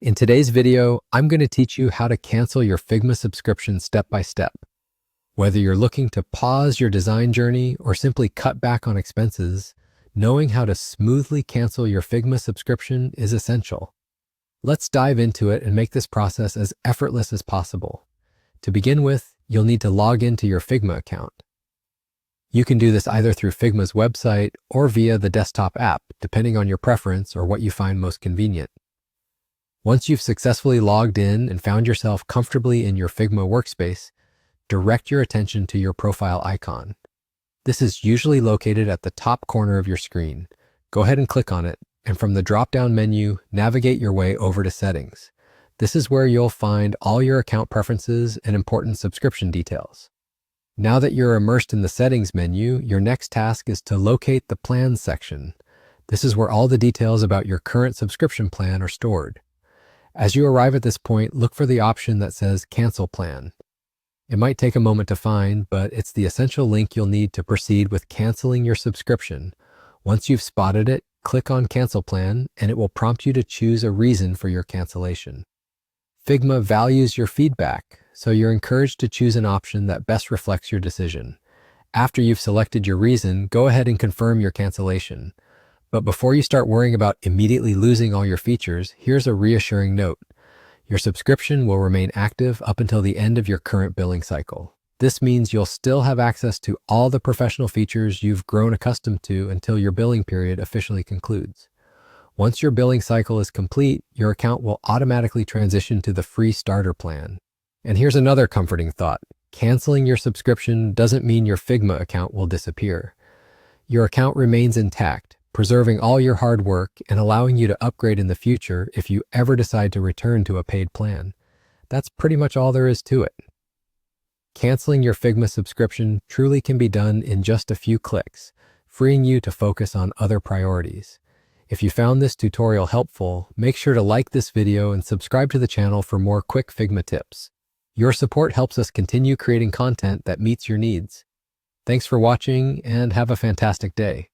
In today's video, I'm going to teach you how to cancel your Figma subscription step by step. Whether you're looking to pause your design journey or simply cut back on expenses, knowing how to smoothly cancel your Figma subscription is essential. Let's dive into it and make this process as effortless as possible. To begin with, you'll need to log into your Figma account. You can do this either through Figma's website or via the desktop app, depending on your preference or what you find most convenient. Once you've successfully logged in and found yourself comfortably in your Figma workspace, direct your attention to your profile icon. This is usually located at the top corner of your screen. Go ahead and click on it, and from the drop-down menu, navigate your way over to Settings. This is where you'll find all your account preferences and important subscription details. Now that you're immersed in the Settings menu, your next task is to locate the Plans section. This is where all the details about your current subscription plan are stored. As you arrive at this point, look for the option that says Cancel Plan. It might take a moment to find, but it's the essential link you'll need to proceed with canceling your subscription. Once you've spotted it, click on Cancel Plan, and it will prompt you to choose a reason for your cancellation. Figma values your feedback, so you're encouraged to choose an option that best reflects your decision. After you've selected your reason, go ahead and confirm your cancellation. But before you start worrying about immediately losing all your features, here's a reassuring note. Your subscription will remain active up until the end of your current billing cycle. This means you'll still have access to all the professional features you've grown accustomed to until your billing period officially concludes. Once your billing cycle is complete, your account will automatically transition to the free starter plan. And here's another comforting thought. Canceling your subscription doesn't mean your Figma account will disappear. Your account remains intact, preserving all your hard work and allowing you to upgrade in the future if you ever decide to return to a paid plan. That's pretty much all there is to it. Canceling your Figma subscription truly can be done in just a few clicks, freeing you to focus on other priorities. If you found this tutorial helpful, make sure to like this video and subscribe to the channel for more quick Figma tips. Your support helps us continue creating content that meets your needs. Thanks for watching and have a fantastic day.